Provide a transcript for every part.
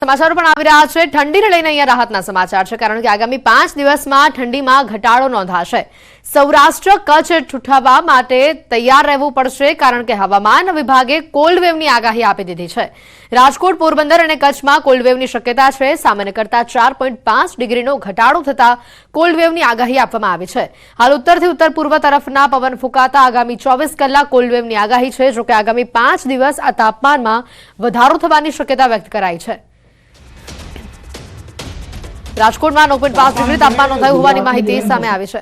સમાચારો પણ આવી રહ્યા છે। ઠંડીને લઈને અહીંયા રાહતના સમાચાર છે, કારણ કે આગામી 5 દિવસમાં ઠંડીમાં ઘટાડો નોંધાશે। સૌરાષ્ટ્ર કચ્છ ઠૂઠાવવા માટે તૈયાર રહેવું પડશે, કારણ કે હવામાન વિભાગે કોલ્ડ વેવની આગાહી આપી દીધી છે। રાજકોટ, પોરબંદર અને કચ્છમાં કોલ્ડ વેવની શક્યતા છે। સામાન્ય કરતા 4.5 ડિગ્રીનો ઘટાડો થતા કોલ્ડ વેવની આગાહી આપવામાં આવી છે। હાલ ઉત્તરથી ઉત્તર પૂર્વ તરફના પવન ફૂંકાતા આગામી 24 કલાક કોલ્ડ વેવની આગાહી છે। જોકે આગામી 5 દિવસ આ તાપમાનમાં વધારો થવાની શક્યતા વ્યક્ત કરાઈ છે। રાજકોટમાં 9.5 ડિગ્રી તાપમાન નોંધાયું હોવાની માહિતી સામે આવી છે।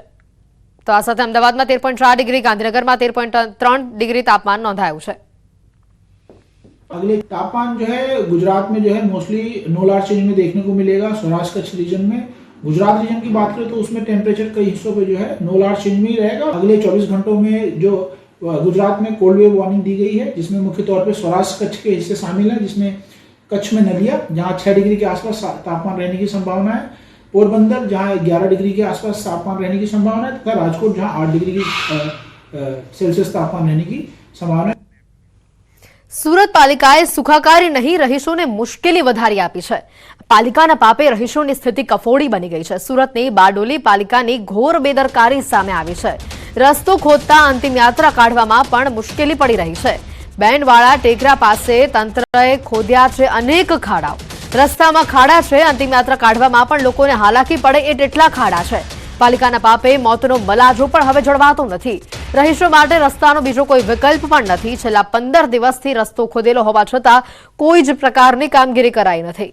તો આ સાથે અમદાવાદમાં 13.4 डिग्री, गांधीनगर में 13.3 डिग्री तापमान नोंधाયું છે। अगले तापमान जो है गुजरात में जो है मोस्टली नो लार्ज चेंज में देखने को मिलेगा। सौराष्ट्र कच्छ रीजन में, गुजरात रीजन की बात करें तो उसमें टेम्परेचर कई हिस्सों पे जो है नो लार्ज चेंज में ही रहेगा। अगले 24 घंटों में जो गुजरात में कोल्ड वेव वार्निंग दी गई है, जिसमें मुख्य तौर पे सौराष्ट्र कच्छ के हिस्से शामिल है, जिसमें कच्छ में नदिया जहाँ 6 डिग्री के आसपास तापमान रहने की संभावना है, पोरबंदर जहाँ 11 डिग्री के आसपास तापमान रहने की संभावना है, तथा राजकोट जहाँ 8 डिग्री की सेल्सियस तापमान रहने की संभावना है। सूरत पालिकाए सुखाकारी नहीं रहीशोने मुश्केली वधारी आपी है। पालिकाना पापे रहीशोनी स्थिति कफोड़ी बनी गई है। सूरतनी बारडोली पालिकानी घोर बेदरकारी सामे आवी है। रस्तो खोदता अंतिम यात्रा काढवामां पण मुश्केली पड़ी रही है। बैंडवाड़ा टेकरा पासे तंत्रए खोद्या छे अनेक खाड़ाओ। रस्तामां खाड़ा छे, अंतिम यात्रा काढवामां पण लोकोने हालाकी पड़े एटला खाड़ा छे। पालिकाना पापे मौतनो मलाजो पण हवे जळवातो नथी। रहीशो माटे रस्तानो बीजो कोई विकल्प पण नथी। छेल्ला 15 दिवसथी रस्तो खोदेलो होवा छतां कोई ज प्रकारनी कामगीरी कराई नथी।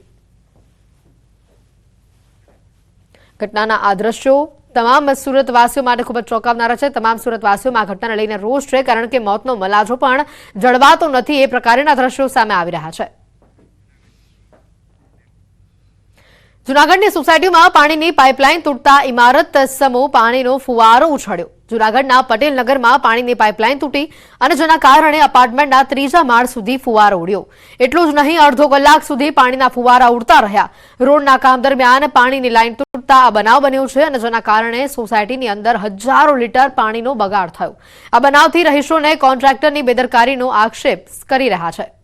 घटनाना आ दृश्यो तमाम सूरतवासीओ माटे खूब ज चौंकावनारा छे। तमाम सूरतवासीओमां आ घटनाने लईने रोष छे, कारण के मौतनो मलाजो पण जळवातो नथी। ए प्रकारना दृश्यो सामे आवी रह्या छे। जूनागढ़नी सोसायटीमां पाणीनी पाइपलाइन तूटता इमारत समूह पाणीनो फुवारो उछळ्यो। जूनागढ़ना पटेल नगरमां पाणीनी पाइपलाइन तूटी अने जेना कारणे अपार्टमेंटना 3જા माळ सुधी फुवारो उड्यो। एटલું જ નહીં, અડધો કલાક સુધી પાણીના ફુવારા ઉડતા રહ્યા। રોડના કામ દરમિયાન પાણીની લાઇન તૂટતા આ બનાવ બન્યો છે અને જેના કારણે સોસાયટીની અંદર હજારો લીટર પાણીનો બગાડ થયો। આ બનાવથી રહીશોને કોન્ટ્રાક્ટરની બેદરકારીનો આક્ષેપ કરી રહ્યા છે।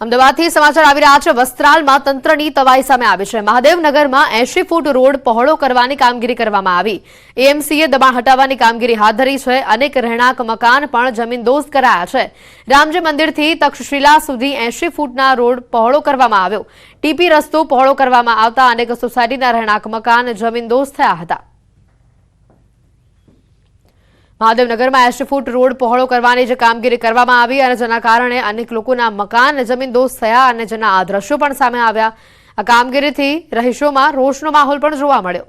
અમદાવાદથી સમાચાર આવી રહ્યા છે। વસ્ત્રાલમાં તંત્રની તવાઈ સામે આવી છે। મહાદેવનગરમાં 80 ફૂટ રોડ પહોળો કરવાની કામગીરી કરવામાં આવી। એએમસીએ દબાણ હટાવવાની કામગીરી હાથ ધરી છે। અનેક રહેણાંક મકાન પણ જમીનદોસ્ત કરાયા છે। રામજી મંદિરથી તક્ષશિલા સુધી 80 ફૂટના રોડ પહોળો કરવામાં આવ્યો। ટીપી રસ્તો પહોળો કરવામાં આવતા અનેક સોસાયટીના રહેણાંક મકાન જમીનદોસ્ત થયા હતા। મહાદેવનગરમાં 80 ફૂટ રોડ પહોળો કરવાની જે કામગીરી કરવામાં આવી અને જેના કારણે અનેક લોકોના મકાન જમીનદોસ્ત થયા અને જેના આ દ્રશ્યો પણ સામે આવ્યા। આ કામગીરીથી રહીશોમાં રોષનો માહોલ પણ જોવા મળ્યો।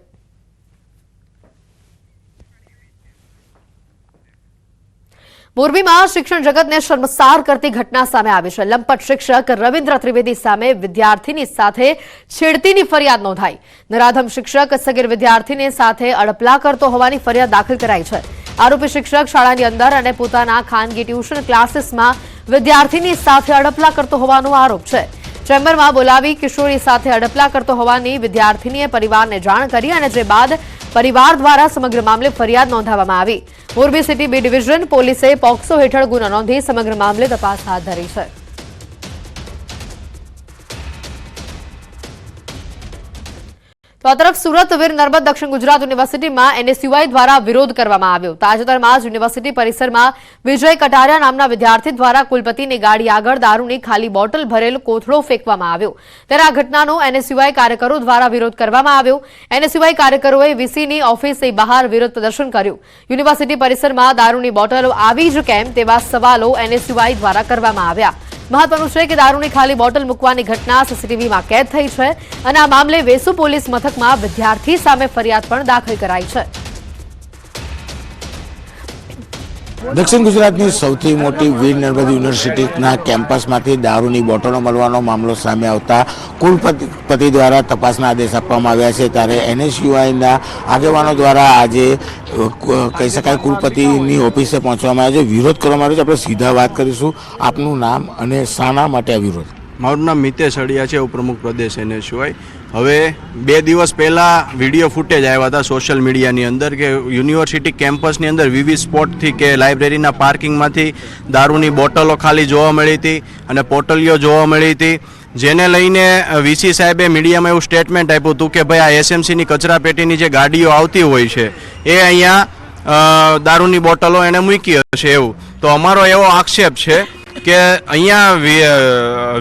મોરબીમાં શિક્ષણ જગતને શર્મસાર કરતી ઘટના સામે આવી છે। લંપટ શિક્ષક રવિન્દ્ર ત્રિવેદી સામે વિદ્યાર્થીની સાથે છેડતીની ફરિયાદ નોંધાઈ। નરાધમ શિક્ષક સગીર વિદ્યાર્થીની સાથે અડપલા કરતો હોવાની ફરિયાદ દાખલ કરાઈ છે। आरोपी शिक्षक शाळानी अंदर अने पोताना खानगी ट्यूशन क्लासेसमां विद्यार्थीनी साथे अडपला करतो होवानो आरोप छे। चेम्बरमां बोलावी किशोरी साथे अडपला करतो होवानी विद्यार्थिनीए परिवारने जाण करी अने जे बाद परिवार द्वारा समग्र मामले फरियाद नोंधाववामां आवी। मोरबी सिटी बी डिविजन पोलीसे पोक्सो हेठळ गुनो नोंधी समग्र मामले तपास हाथ धरी छे। तो आ तरफ सूरत वीर नर्मद दक्षिण गुजरात यूनिवर्सिटी में एनएसयूआई द्वारा विरोध करवामां आव्यो। ताजेतरमां ज यूनिवर्सिटी परिसर में विजय कटारिया नामना विद्यार्थी द्वारा कुलपतिनी गाड़ी आगळ दारूनी खाली बोटल भरेल कोथळो फेंकवामां आव्यो। त्यारे आ घटनानो एनएसयूआई कार्यकरो द्वारा विरोध करवामां आव्यो। एनएसयूआई कार्यकरोए वीसीनी ऑफिसनी बहार विरोध प्रदर्शन कर्युं। यूनिवर्सिटी परिसर में दारूनी बोटलो आवी ज केम तेवा सवालो एनएसयूआई द्वारा करवामां आव्या। महत्वनुं छे के दारूनी खाली बोटल मूकवानी घटना सीसीटीवी में कैद थई छे अने आ मामले वेसु पोलीस मथकमां विद्यार्थी सामे फरियाद पण दाखल कराई छे। दक्षिण गुजरातनी सौथी मोटी वीर नर्मद यूनिवर्सिटीना केम्पसमांथी दारूनी बोटलो मळવાનો मामलो सामे आवता कुलपति द्वारा तपासना आदेश आपवामां આવ્યા છે। ત્યારે એનએસયુઆઈના આગેવાનો દ્વારા આજે કહી શકાય કુલપતિની ઓફિસે પહોંચવામાં આવ્યો છે, વિરોધ કરવામાં આવ્યો છે। આપણે સીધા વાત કરીશું, આપનું નામ અને શાના માટે આ વિરોધ? મારું નામ મિતેશ અડિયા છે, ઉપપ્રમુખ પ્રદેશ NSY. હવે 2 દિવસ પહેલાં વિડીયો ફૂટેજ આવ્યા હતા સોશિયલ મીડિયાની અંદર કે યુનિવર્સિટી કેમ્પસની અંદર વિવિધ સ્પોટથી કે લાઇબ્રેરીના પાર્કિંગમાંથી દારૂની બોટલો ખાલી જોવા મળી હતી અને પોટલીઓ જોવા મળી હતી, જેને લઈને VC સાહેબે મીડિયામાં એવું સ્ટેટમેન્ટ આપ્યું હતું કે ભાઈ આ SMCની કચરા પેટીની જે ગાડીઓ આવતી હોય છે એ અહીંયા દારૂની બોટલો એણે મૂકી હશે એવું. તો અમારો એવો આક્ષેપ છે કે અહીંયા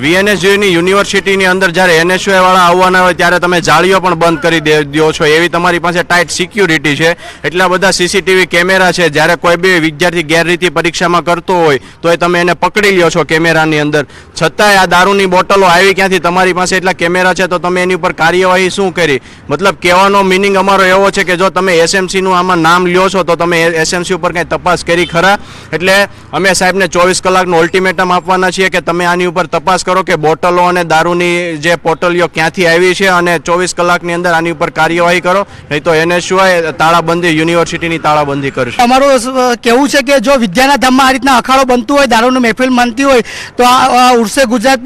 VNSUની યુનિવર્સિટીની અંદર જ્યારે NSY વાળા આવવાના હોય ત્યારે તમે જાળીઓ પણ બંધ કરી દો છો, એવી તમારી પાસે ટાઈટ સિક્યુરિટી છે. એટલા બધા CCTV કેમેરા છે, જ્યારે કોઈ બી વિદ્યાર્થી ગેરરીતિ પરીક્ષામાં કરતો હોય તો એ તમે એને પકડી લ્યો છો કેમેરાની અંદર. છતાંય આ દારૂની બોટલો આવી ક્યાંથી? તમારી પાસે એટલા કેમેરા છે તો તમે એની ઉપર કાર્યવાહી શું કરી? મતલબ કહેવાનો મિનિંગ અમારો એવો છે કે જો તમે SMCનું આમાં નામ લ્યો છો તો તમે SMC ઉપર કંઈ તપાસ કરી ખરા? એટલે અમે સાહેબને 24 કલાકનું અલ્ટિમેટમ આપવાના છીએ કે તમે આની ઉપર તપાસ કરો કે બોટલો અને દારૂની જે પોટલીઓ ક્યાંથી આવી છે અને 24 કલાકની અંદર આની ઉપર કાર્યવાહી કરો, નહીં તો NSY તાળાબંધી, યુનિવર્સિટીની તાળાબંધી કરશે. અમારું કહેવું છે કે જો વિદ્યાના ધામમાં આ રીતના અખાડો બનતું હોય, દારૂનું મહેફિલ માનતી હોય તો આ ઉર્સે ગુજરાત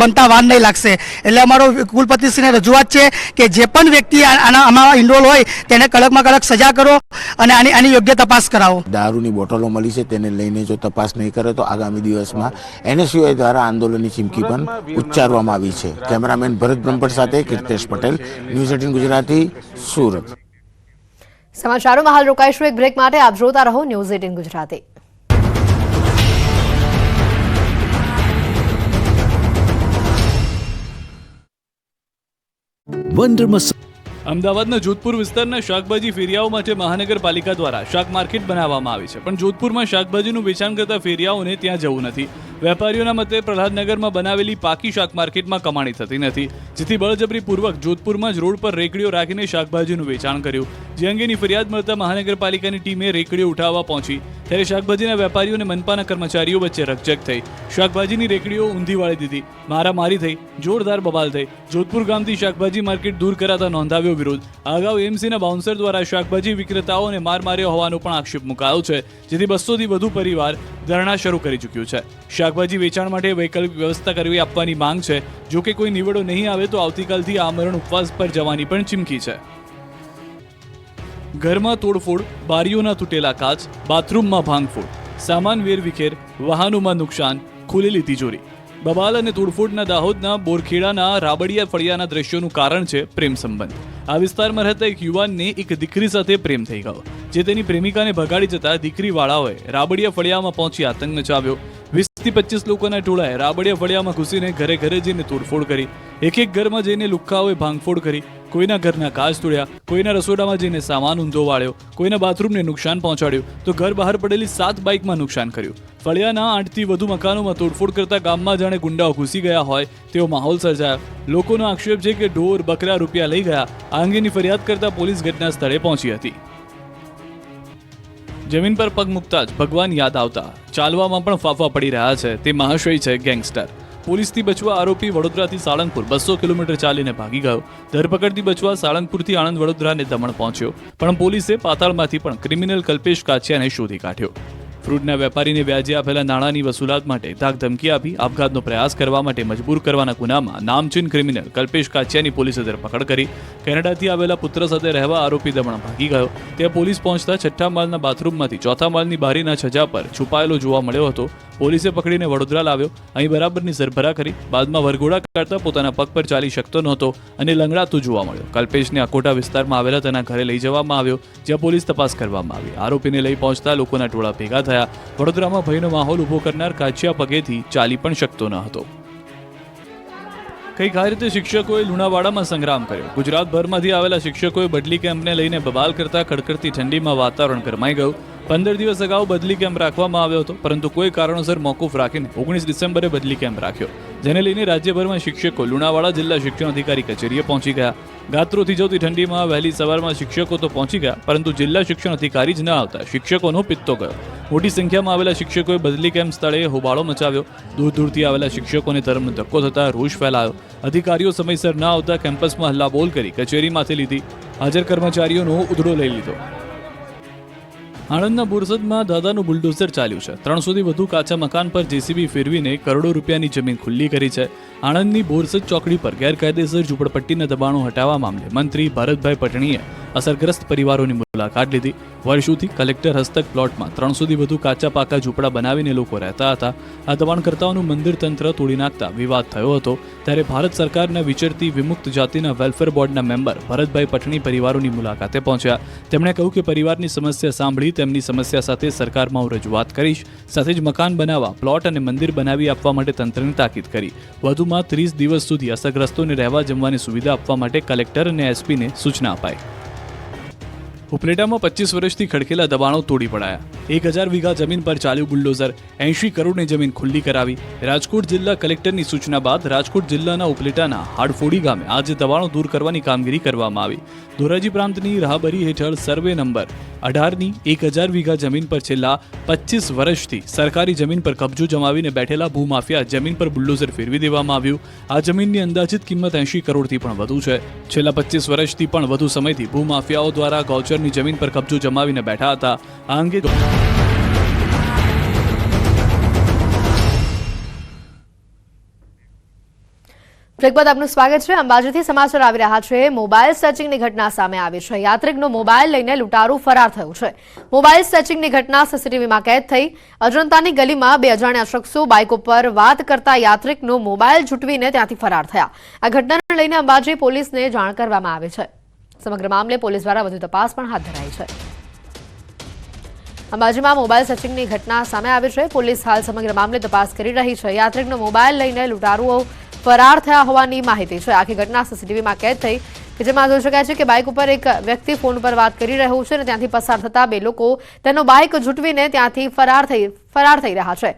બનતા વાર નહીં લાગશે. એટલે અમારો કુલપતિશ્રીને રજૂઆત છે કે જે પણ વ્યક્તિ આમાં ઇન્વોલ્વ હોય તેને કડકમાં કડક સજા કરો અને આની યોગ્ય તપાસ કરાવો. દારૂની બોટલો મળી છે તેને લઈને જો તપાસ નહીં કરે તો આગામી દિવસમાં NSY દ્વારા આંદોલનની ચીમકી પણ ઉચ્ચારવામાં આવી છે. કેમેરામેન ભરત બ્રહ્મભટ્ટ સાથે કીર્તેશ પટેલ, ન્યૂઝ 18 ગુજરાતી, સુરત. સમાચારોમાં હાલ રોકાઈશું એક બ્રેક માટે. આપ જોતા રહો ન્યૂઝ 18 ગુજરાતી. અમદાવાદના જોધપુર વિસ્તારના શાકભાજી ફેરિયાઓ માટે મહાનગરપાલિકા દ્વારા શાક માર્કેટ બનાવવામાં આવી છે, પણ જોધપુરમાં શાકભાજીનું વેચાણ કરતા ફેરિયાઓને ત્યાં જવું નથી. વેપારીઓના મતે પ્રહલાદનગરમાં બનાવેલી પાકી શાક માર્કેટમાં કમાણી થતી નથી, જેથી બળજબરીપૂર્વક જોધપુરમાં જ રોડ પર રેકડીઓ રાખીને શાકભાજીનું વેચાણ કર્યું. જે અંગેની ફરિયાદ મળતા મહાનગરપાલિકાની ટીમે રેકડીઓ ઉઠાવવા પહોંચી, ત્યારે શાકભાજીના વેપારીઓ અને મનપાના કર્મચારીઓ વચ્ચે રકઝક થઈ. શાકભાજીની રેકડીઓ ઊંધી વાળી દીધી, મારામારી થઈ, જોરદાર બબાલ થઈ. જોધપુર ગામથી શાકભાજી માર્કેટ દૂર કરાતા નોંધાવ્યો વિરોધ. અગાઉ AMCના બાઉન્સર દ્વારા શાકભાજી વિક્રેતાઓને માર માર્યો હોવાનો પણ આક્ષેપ મુકાયો છે, જેથી 200થી વધુ પરિવાર ધરણા શરૂ કરી ચૂક્યું છે. શાકભાજી વેચાણ માટે વૈકલ્પિક વ્યવસ્થા કરવી આપવાની માંગ છે. જો કે કોઈ નિવેડો નહીં આવે તો આવતીકાલથી આમરણ ઉપવાસ પર જવાની પણ ચીમકી છે. ઘરમાં તોડફોડ, બારીઓના તૂટેલા કાચ, બાથરૂમમાં ભાંગફોડ, સામાન વેરવિખેર, વાહનોમાં નુકસાન, ખુલેલી તિજોરી. બબાલ અને તોડફોડના દાહોદના બોરખેડાના રાબડિયા ફળિયાના દ્રશ્યોનું કારણ છે પ્રેમ સંબંધ. આ વિસ્તારમાં રહેતા એક યુવાનને એક દીકરી સાથે પ્રેમ થઈ ગયો, જે તેની પ્રેમિકાને ભગાડી જતા દીકરીવાળાઓએ રાબડિયા ફળિયામાં પહોંચી આતંક મચાવ્યો. 20થી 25 લોકોના ટોળાએ રાબડિયા ફળિયામાં ઘૂસીને ઘરે ઘરે જઈને તોડફોડ કરી. એક ઘરમાં જઈને લુખ્ખાઓએ ભાંગફોડ કરી. કોઈના ઘરના કાચ તોડ્યા, કોઈના રસોડામાં જઈને સામાન ઊંધો વાળ્યો, કોઈના બાથરૂમને નુકસાન પહોંચાડ્યું, તો ઘર બહાર પડેલી 7 બાઇકમાં નુકસાન કર્યું. ફળિયાના 8થી વધુ મકાનોમાં તોડફોડ કરતા ગામમાં જાણે ગુંડાઓ ઘૂસી ગયા હોય તેવો માહોલ સર્જાયો. લોકોનો આક્ષેપ છે કે ઢોર, બકરા, રૂપિયા લઈ ગયા. આ અંગેની ફરિયાદ કરતા પોલીસ ઘટના સ્થળે પહોંચી હતી. જમીન પર પગ મૂકતા જ ભગવાન યાદ આવતા ચાલવામાં પણ ફાફા પડી રહ્યા છે તે મહાશય છે ગેંગસ્ટર. પોલીસથી બચવા આરોપી વડોદરાથી સાળંગપુર 200 કિલોમીટર ચાલીને ભાગી ગયો. ધરપકડથી બચવા સાળંગપુરથી આણંદ વડોદરાને દમણ પહોંચ્યો, પણ પોલીસે પાતાળમાંથી પણ ક્રિમિનલ કલ્પેશ કાછિયાને શોધી કાઢ્યો. ફ્રૂટના વેપારીને વ્યાજે આપેલા નાણાંની વસૂલાત માટે ધાક ધમકી આપી આપઘાતનો પ્રયાસ કરવા માટે મજબૂર કરવાના ગુનામાં નામચીન ક્રિમિનલ કલ્પેશ કાછિયાની પોલીસે ધરપકડ કરી. કેનેડાથી આવેલા પુત્ર સાથે રહેવા આરોપી દમણ ભાગી ગયો. ત્યાં પોલીસ પહોંચતા 6થા માળના બાથરૂમમાંથી 4થા માળની બારીના છજા પર છુપાયેલો જોવા મળ્યો હતો. પોલીસે પકડીને વડોદરા લાવ્યો. અહીં બરાબરની સરભરા કરી. બાદમાં વરઘોડા કાઢતા પોતાના પગ પર ચાલી શકતો નહોતો અને લંગડાતો જોવા મળ્યો. કલ્પેશને અકોટા વિસ્તારમાં આવેલા તેના ઘરે લઈ જવામાં આવ્યો, જ્યાં પોલીસ તપાસ કરવામાં આવી. આરોપીને લઈ પહોંચતા લોકોના ટોળા ભેગા થયા. વડોદરામાં ભયનો માહોલ ઉભો કરનાર કાછિયા પગેથી ચાલી પણ શકતો ન હતો. કંઈક આ રીતે શિક્ષકોએ લુણાવાડામાં સંગ્રામ કર્યો. ગુજરાતભરમાંથી આવેલા શિક્ષકોએ બદલી કેમ્પને લઈને બબાલ કરતા કડકડતી ઠંડીમાં વાતાવરણ ગરમાઈ ગયું. 15 દિવસ અગાઉ બદલી કેમ્પ રાખવામાં આવ્યો હતો, પરંતુ કોઈ કારણોસર મોકૂફ રાખીને 19 ડિસેમ્બરે બદલી કેમ્પ રાખ્યો, જેને લઈને રાજ્યભરમાં શિક્ષકો લુણાવાડા જિલ્લા શિક્ષણ અધિકારી કચેરીએ પહોંચી ગયા. ગાત્રો થીજવતી ઠંડીમાં વહેલી સવારમાં શિક્ષકો તો પહોંચી ગયા, પરંતુ જિલ્લા શિક્ષણ અધિકારી જ ન આવતા શિક્ષકોનો પિત્તો ગયો. મોટી સંખ્યામાં આવેલા શિક્ષકોએ બદલી કેમ્પ સ્થળે હોબાળો મચાવ્યો. દૂર દૂરથી આવેલા શિક્ષકોને ધર્મનો ધક્કો થતા રોષ ફેલાયો. અધિકારીઓ સમયસર ન આવતા કેમ્પસમાં હલ્લાબોલ કરી કચેરી માથે લીધી. હાજર કર્મચારીઓનો ઉધડો લઈ લીધો. આણંદના બોરસદમાં દાદાનું બુલડોઝર ચાલ્યું છે. 300થી વધુ કાચા મકાન પર જેસીબી ફેરવીને કરોડો રૂપિયાની જમીન ખુલ્લી કરી છે. આણંદની બોરસદ ચોકડી પર ગેરકાયદેસર ઝૂંપડપટ્ટીના દબાણો હટાવવા મામલે મંત્રી ભરતભાઈ પટણીએ અસરગ્રસ્ત પરિવારોની મુલાકાત લીધી. વર્ષોથી કલેક્ટર હસ્તક પ્લોટમાં 300થી વધુ કાચા પાકા ઝૂંપડા બનાવીને લોકો રહેતા હતા. આ દબાણકર્તાઓનું મંદિર તંત્ર તોડી નાખતા વિવાદ થયો હતો. ત્યારે ભારત સરકારના વિચરતી વિમુક્ત જાતિના વેલફેર બોર્ડના મેમ્બર ભરતભાઈ પટણી પરિવારોની મુલાકાતે પહોંચ્યા. તેમણે કહ્યું કે પરિવારની સમસ્યા સાંભળી તેમની સમસ્યા સાથે સરકારમાં હું રજૂઆત કરીશ. સાથે જ મકાન બનાવવા, પ્લોટ અને મંદિર બનાવી આપવા માટે તંત્રની તાકીદ કરી. વધુમાં 30 દિવસ સુધી અસરગ્રસ્તોને રહેવા જમવાની સુવિધા આપવા માટે કલેક્ટર અને એસપીને સૂચના અપાઈ. ઉપલેટામાં 25 વર્ષથી ખડકેલા દબાણો તોડી પડાયા. 1000 વીઘા જમીન પર ચાલ્યું બુલડોઝર. 80 કરોડની જમીન ખુલ્લી કરાવી. રાજકોટ જિલ્લા કલેક્ટરની સૂચના બાદ રાજકોટ જિલ્લાના ઉપલેટાના હાડફોડી ગામે આજે દબાણો દૂર કરવાની કામગીરી કરવામાં આવી. ધોરાજી પ્રાંતની રાહબરી હેઠળ સર્વે નંબર 18ની 1000 વીઘા જમીન પર છેલ્લા 25 વર્ષથી સરકારી જમીન પર કબજો જમાવીને બેઠેલા ભૂમાફિયા જમીન પર બુલડોઝર ફેરવી દેવામાં આવ્યું. આ જમીનની અંદાજિત કિંમત 80 કરોડથી પણ વધુ છે. છેલ્લા 25 વર્ષથી પણ વધુ સમયથી ભૂમાફિયાઓ દ્વારા ગૌચરની જમીન પર કબજો જમાવીને બેઠા હતા. આ અંગે બ્રેક બાદ આપનું સ્વાગત છે. અંબાજીથી સમાચાર આવી રહ્યા છે. મોબાઈલ સ્નેચિંગની ઘટના સામે આવી છે. યાત્રિકનો મોબાઈલ લઈને લૂંટારૂ ફરાર થયું છે. મોબાઈલ સ્નેચિંગની ઘટના સીસીટીવીમાં કેદ થઈ. અજંતાની ગલીમાં 2 અજાણ્યા શખ્સો બાઇક ઉપર વાત કરતા યાત્રિકનો મોબાઈલ ઝૂંટવીને ત્યાંથી ફરાર થયા. આ ઘટનાને લઈને અંબાજી પોલીસને જાણ કરવામાં આવી છે. સમગ્ર મામલે પોલીસ દ્વારા વધુ તપાસ પણ હાથ ધરાઈ છે. અંબાજીમાં મોબાઈલ સ્નેચિંગની ઘટના સામે આવી છે. પોલીસ હાલ સમગ્ર મામલે તપાસ કરી રહી છે. યાત્રિકનો મોબાઈલ લઈને લૂંટારુઓ ફરાર થયા હોવાની માહિતી છે. આખી ઘટના સીસીટીવીમાં કેદ થઈ કે જેમાં જોઈ શકાય છે કે બાઇક ઉપર એક વ્યક્તિ ફોન પર વાત કરી રહ્યો છે અને ત્યાંથી પસાર થતા 2 લોકો તેનો બાઇક ઝૂંટવીને ત્યાંથી ફરાર થઈ રહ્યા છે.